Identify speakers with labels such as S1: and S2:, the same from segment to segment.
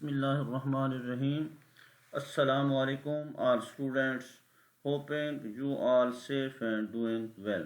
S1: Bismillahirrahmanirrahim. Assalamu alaikum all students. Hoping you all safe and doing well.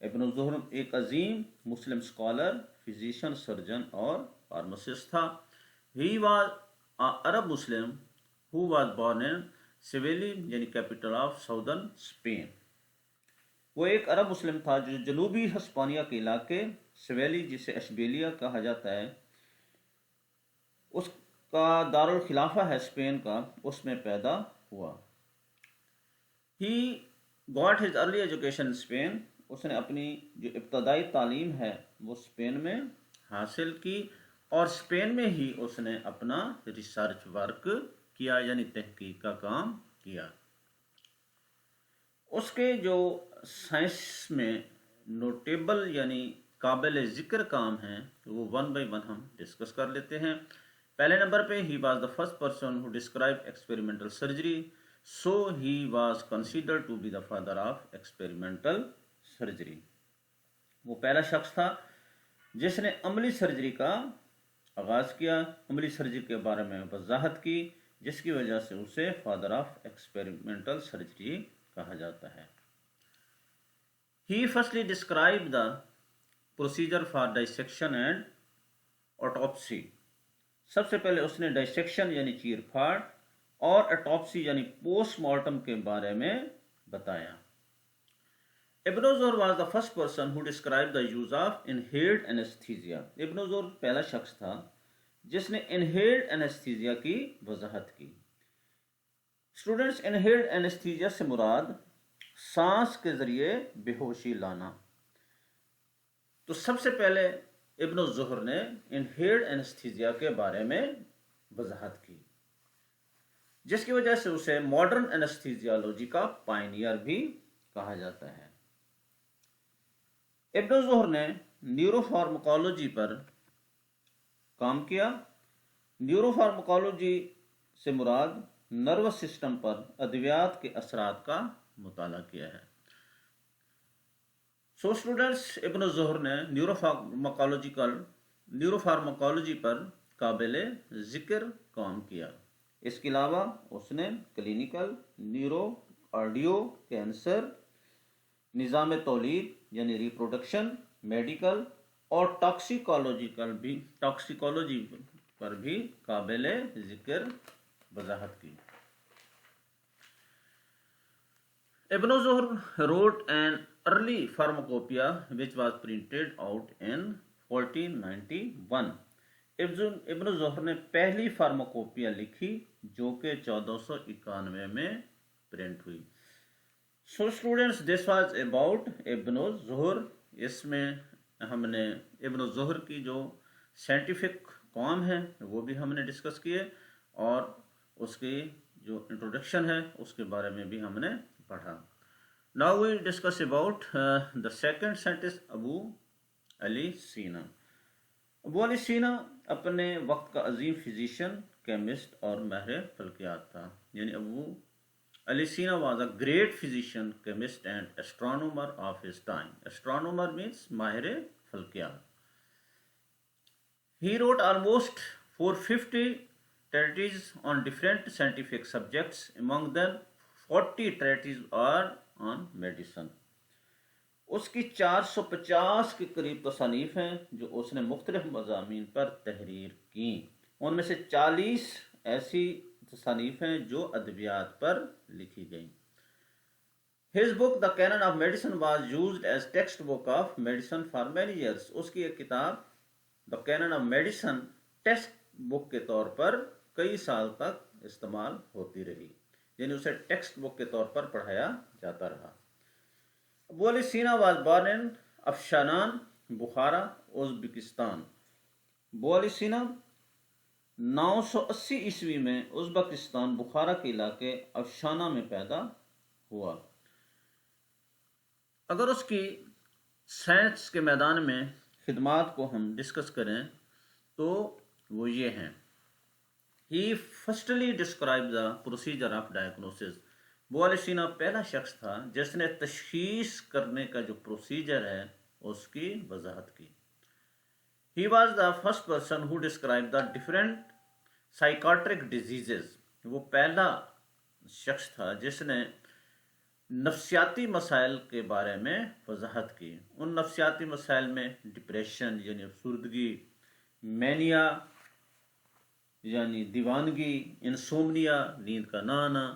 S1: Ibn Zuhr ایک عظیم مسلم scholar, physician, surgeon اور pharmacist تھا. He was Arab Muslim who was born in Seville یعنی capital of southern Spain. وہ ایک عرب مسلم تھا جو جنوبی ہسپانیہ کے علاقے سیویلی، جسے اشبیلیا کہا جاتا ہے، اس کا دارالخلافہ ہے اسپین کا، اس میں پیدا ہوا. He got his early education in Spain. اس نے اپنی جو ابتدائی تعلیم ہے وہ اسپین میں حاصل کی، اور اسپین میں ہی اس نے اپنا ریسرچ ورک کیا، یعنی تحقیق کا کام کیا. اس کے جو سائنس میں نوٹیبل یعنی قابل ذکر کام ہیں وہ ون بائی ون ہم ڈسکس کر لیتے ہیں. پہلے نمبر پہ he was the first person who described experimental surgery, so he was considered to be the father of experimental surgery. وہ پہلا شخص تھا جس نے عملی سرجری کا آغاز کیا، عملی سرجری کے بارے میں وضاحت کی، جس کی وجہ سے اسے فادر آف ایکسپیریمنٹل سرجری کہا جاتا ہے. He firstly described the procedure for dissection and autopsy. سب سے پہلے اس نے ڈائسیکشن یعنی چیر پھاڑ اور اٹاپسی یعنی پوسٹ مارٹم کے بارے میں بتایا. ابن ظہر was the first person who described the use of inhaled anesthesia. ابن ظہر پہلا شخص تھا جس نے inhaled anesthesia کی وضاحت کی. اسٹوڈنٹس، inhaled anesthesia سے مراد سانس کے ذریعے بے ہوشی لانا. تو سب سے پہلے ابن ظہر نے انہیلڈ اینستھیزیا کے بارے میں وضاحت کی، جس کی وجہ سے اسے ماڈرن اینستھیزیالوجی کا پائنیئر بھی کہا جاتا ہے. ابن ظہر نے نیورو فارماکالوجی پر کام کیا. نیورو فارماکالوجی سے مراد نروس سسٹم پر ادویات کے اثرات کا مطالعہ کیا ہے. سو اسٹوڈنٹس، ابن ظہر نے نیورو فارماکالوجی پر قابل ذکر کام کیا. اس کے علاوہ اس نے کلینیکل، نیورو، کارڈیو، کینسر، نظام تولید یعنی ریپروڈکشن، میڈیکل اور ٹاکسیکولوجی پر بھی قابل ذکر وضاحت کی. Ibn Zuhr wrote an early pharmacopoeia which was printed out in 1491. ابن ظہر نے پہلی فارماکوپیا لکھی جو کہ 1491 میں پرنٹ ہوئی. So students, this was about ابن ظہر. اس میں ہم نے ابن ظہر کی جو سائنٹیفک کام ہے وہ بھی ہم نے ڈسکس کیے، اور اس کی جو انٹروڈکشن ہے اس کے بارے میں بھی ہم نے پڑھا. Now we discuss about the second scientist Abu Ali Sena. Abu Ali سینا اپنے وقت کا عظیم فزیشین، کیمسٹ اور ماہر فلکیات تھا. یعنی ابو Ali Sina was a great physician, chemist and astronomer of his time. Astronomer means ماہر فلکیات. He wrote almost 450 treatises on different scientific subjects. Among them 40 treatises are on medicine. اس کی 450 کے قریب تصانیف ہیں جو اس نے مختلف مضامین پر تحریر کی. ان میں سے 40 ایسی تصانیف ہیں جو ادویات پر لکھی گئیں. His book The Canon of Medicine was used as textbook of medicine for many years. اس کی ایک کتاب The Canon of Medicine text book کے طور پر کئی سال تک استعمال ہوتی رہی، یعنی اسے ٹیکسٹ بک کے طور پر پڑھایا جاتا رہا. Abu Ali Sina was born in Afshana, Bukhara, Uzbekistan. Abu Ali Sina 980 عیسوی میں ازبکستان بخارا کے علاقے افشانہ میں پیدا ہوا. اگر اس کی سائنس کے میدان میں خدمات کو ہم ڈسکس کریں تو وہ یہ ہیں. He firstly described the procedure of diagnosis. Abu Ali سینا پہلا شخص تھا جس نے تشخیص کرنے کا جو پروسیجر ہے اس کی وضاحت کی. He was the first person who described the different psychiatric diseases. وہ پہلا شخص تھا جس نے نفسیاتی مسائل کے بارے میں وضاحت کی. ان نفسیاتی مسائل میں ڈپریشن یعنی افسردگی، مینیا یعنی دیوانگی، انسومنیا نیند کا نہ آنا،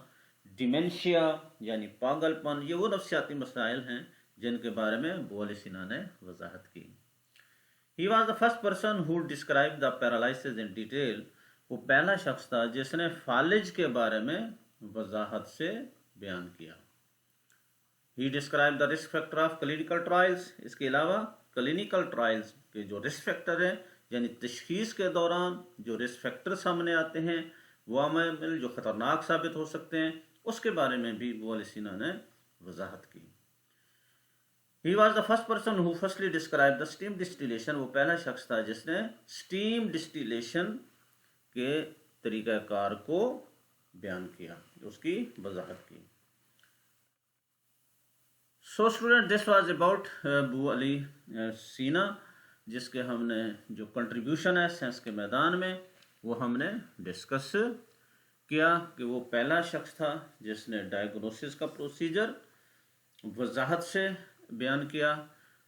S1: ڈیمنشیا یعنی پاگل پن، یہ وہ نفسیاتی مسائل ہیں جن کے بارے میں ابو علی سینا نے وضاحت کی. He was the first person who described the paralysis in detail. وہ پہلا شخص تھا جس نے فالج کے بارے میں وضاحت سے بیان کیا. He described the risk factor of clinical trials. اس کے علاوہ کلینیکل ٹرائلز کے جو رسک فیکٹر ہیں یعنی تشخیص کے دوران جو رسک فیکٹر سامنے آتے ہیں، وہ عوامل جو خطرناک ثابت ہو سکتے ہیں، اس کے بارے میں بھی ابو علی سینا نے وضاحت کی. He was the first person who firstly described the steam distillation. وہ پہلا شخص تھا جس نے steam distillation کے طریقہ کار کو بیان کیا، اس کی وضاحت کی. So student, this was about Abu Ali سینا، جس کے ہم نے جو کنٹریبیوشن ہے سائنس کے میدان میں وہ ہم نے ڈسکس کیا کہ وہ پہلا شخص تھا جس نے ڈائگنوسس کا پروسیجر وضاحت سے بیان کیا،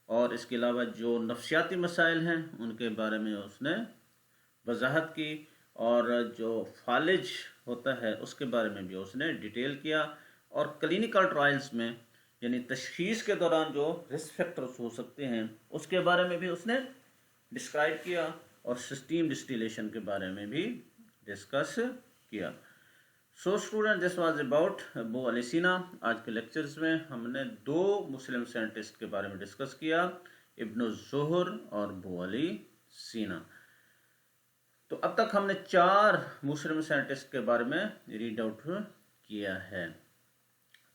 S1: اور اس کے علاوہ جو نفسیاتی مسائل ہیں ان کے بارے میں اس نے وضاحت کی، اور جو فالج ہوتا ہے اس کے بارے میں بھی اس نے ڈیٹیل کیا، اور کلینیکل ٹرائلز میں یعنی تشخیص کے دوران جو رسک فیکٹرز ہو سکتے ہیں اس کے بارے میں بھی اس نے ڈسکرائب کیا، اور سسٹیم ڈسٹیلیشن کے بارے میں بھی ڈسکس کیا. So student, this was about Abu Ali Sina. آج کے لیکچرز میں ہم نے 2 مسلم سائنٹسٹ کے بارے میں ڈسکس کیا، ابن الزہر اور ابو علی سینا. تو اب تک ہم نے 4 مسلم سائنٹسٹ کے بارے میں ریڈ آؤٹ کیا ہے.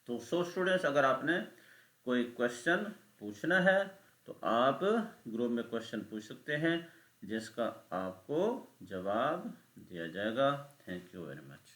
S1: تو سو اسٹوڈنٹس، اگر آپ نے کوئی کوشچن پوچھنا ہے تو آپ گروپ میں کوشچن پوچھ سکتے ہیں، جس کا آپ کو جواب دیا جائے گا. Thank you very much.